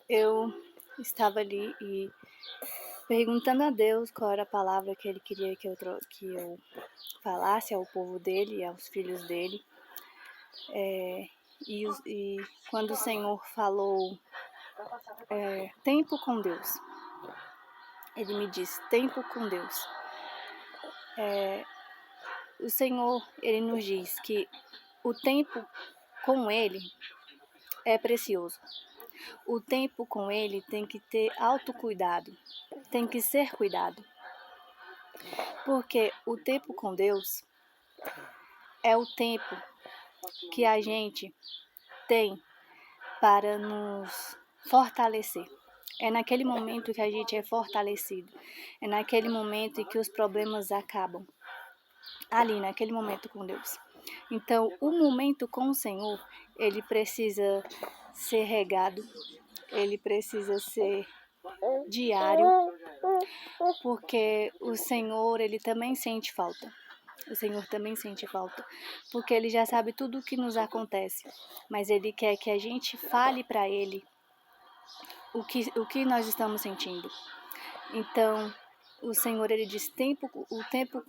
Eu estava ali e perguntando a Deus qual era a palavra que Ele queria que eu falasse ao povo dele e aos filhos dele. E quando o Senhor falou tempo com Deus, Ele me disse tempo com Deus. O Senhor, Ele nos diz que o tempo com Ele é precioso. O tempo com Ele tem que ter autocuidado, tem que ser cuidado. Porque o tempo com Deus é o tempo que a gente tem para nos fortalecer. É naquele momento que a gente é fortalecido. É naquele momento em que os problemas acabam. Ali, naquele momento com Deus. Então, o momento com o Senhor, ele precisa ser regado, ele precisa ser diário, porque o Senhor, ele também sente falta. O Senhor também sente falta, porque Ele já sabe tudo o que nos acontece, mas Ele quer que a gente fale para Ele o que nós estamos sentindo. Então, o Senhor, Ele diz, o tempo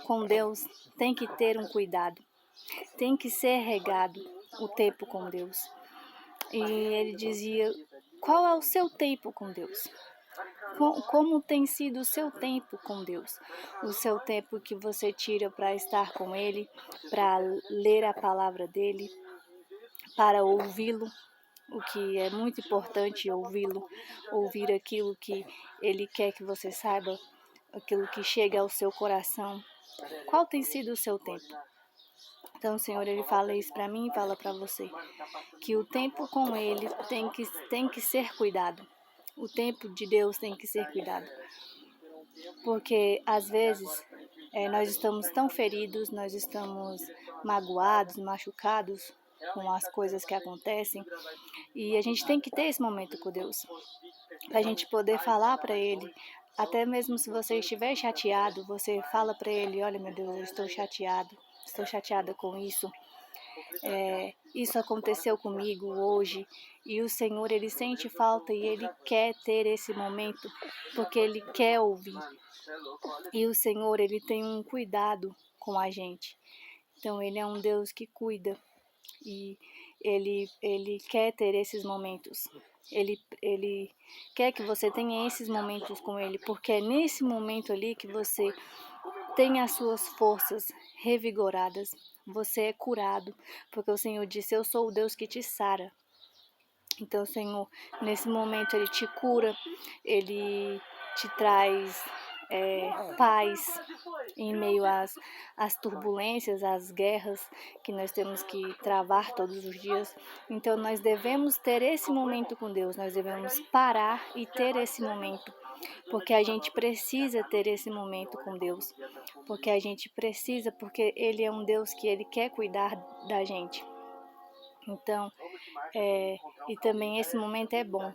com Deus tem que ter um cuidado, tem que ser regado o tempo com Deus. E Ele dizia, qual é o seu tempo com Deus? Como tem sido o seu tempo com Deus? O seu tempo que você tira para estar com Ele, para ler a palavra dEle, para ouvi-lo, o que é muito importante ouvi-lo, ouvir aquilo que Ele quer que você saiba, aquilo que chega ao seu coração. Qual tem sido o seu tempo? Então o Senhor, Ele fala isso para mim e fala para você, que o tempo com Ele tem que ser cuidado. O tempo de Deus tem que ser cuidado. Porque às vezes nós estamos tão feridos, nós estamos magoados, machucados com as coisas que acontecem, e a gente tem que ter esse momento com Deus, para a gente poder falar para Ele. Até mesmo se você estiver chateado, você fala para Ele, olha meu Deus, eu estou chateada com isso. Isso aconteceu comigo hoje, e o Senhor, Ele sente falta e Ele quer ter esse momento, porque Ele quer ouvir. E o Senhor, Ele tem um cuidado com a gente. Então, Ele é um Deus que cuida e Ele quer ter esses momentos. Ele quer que você tenha esses momentos com Ele, porque é nesse momento ali que você tem as suas forças revigoradas, você é curado, porque o Senhor disse, eu sou o Deus que te sara. Então, o Senhor, nesse momento, Ele te cura, Ele te traz paz em meio às turbulências, às guerras que nós temos que travar todos os dias. Então, nós devemos ter esse momento com Deus, nós devemos parar e ter esse momento, porque a gente precisa ter esse momento com Deus, porque a gente precisa, porque Ele é um Deus que Ele quer cuidar da gente. Então, e também esse momento é bom,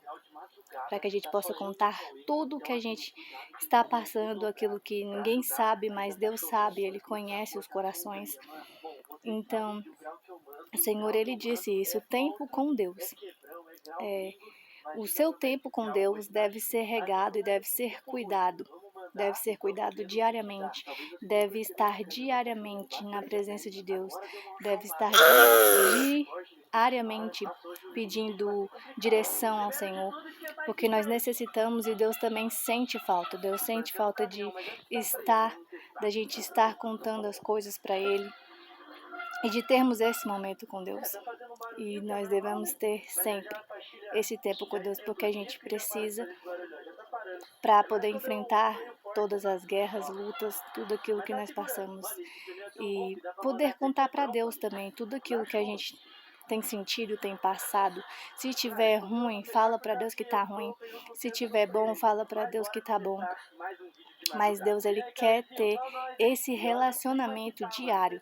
para que a gente possa contar tudo o que a gente está passando, aquilo que ninguém sabe, mas Deus sabe, Ele conhece os corações. Então, o Senhor, Ele disse isso, tempo com Deus. O seu tempo com Deus deve ser regado e deve ser cuidado diariamente, deve estar diariamente na presença de Deus, deve estar diariamente pedindo direção ao Senhor, porque nós necessitamos e Deus também sente falta. Deus sente falta da gente estar contando as coisas para Ele e de termos esse momento com Deus. E nós devemos ter sempre esse tempo com Deus, porque a gente precisa para poder enfrentar todas as guerras, lutas, tudo aquilo que nós passamos. E poder contar para Deus também tudo aquilo que a gente tem sentido, tem passado. Se tiver ruim, fala para Deus que tá ruim. Se tiver bom, fala para Deus que tá bom. Mas Deus, Ele quer ter esse relacionamento diário.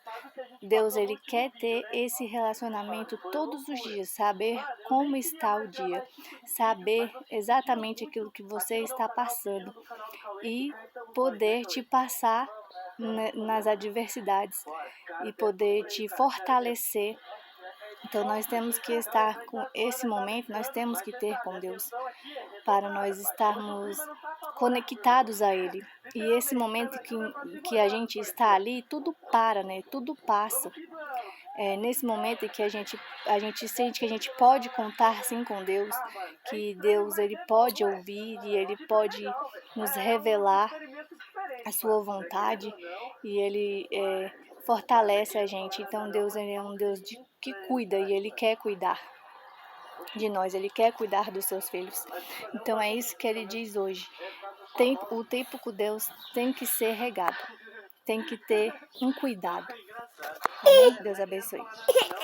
Deus, Ele quer ter esse relacionamento todos os dias, saber como está o dia, saber exatamente aquilo que você está passando e poder te passar nas adversidades e poder te fortalecer Então nós temos que estar com esse momento, nós temos que ter com Deus para nós estarmos conectados a Ele. E esse momento que a gente está ali, tudo para, né? Tudo passa. É nesse momento que a gente sente que a gente pode contar sim com Deus, que Deus ele pode ouvir e Ele pode nos revelar a sua vontade e Ele fortalece a gente. Então Deus ele é um Deus que cuida e Ele quer cuidar de nós, Ele quer cuidar dos seus filhos. Então é isso que Ele diz hoje. O tempo com Deus tem que ser regado, tem que ter um cuidado. Amém? Deus abençoe.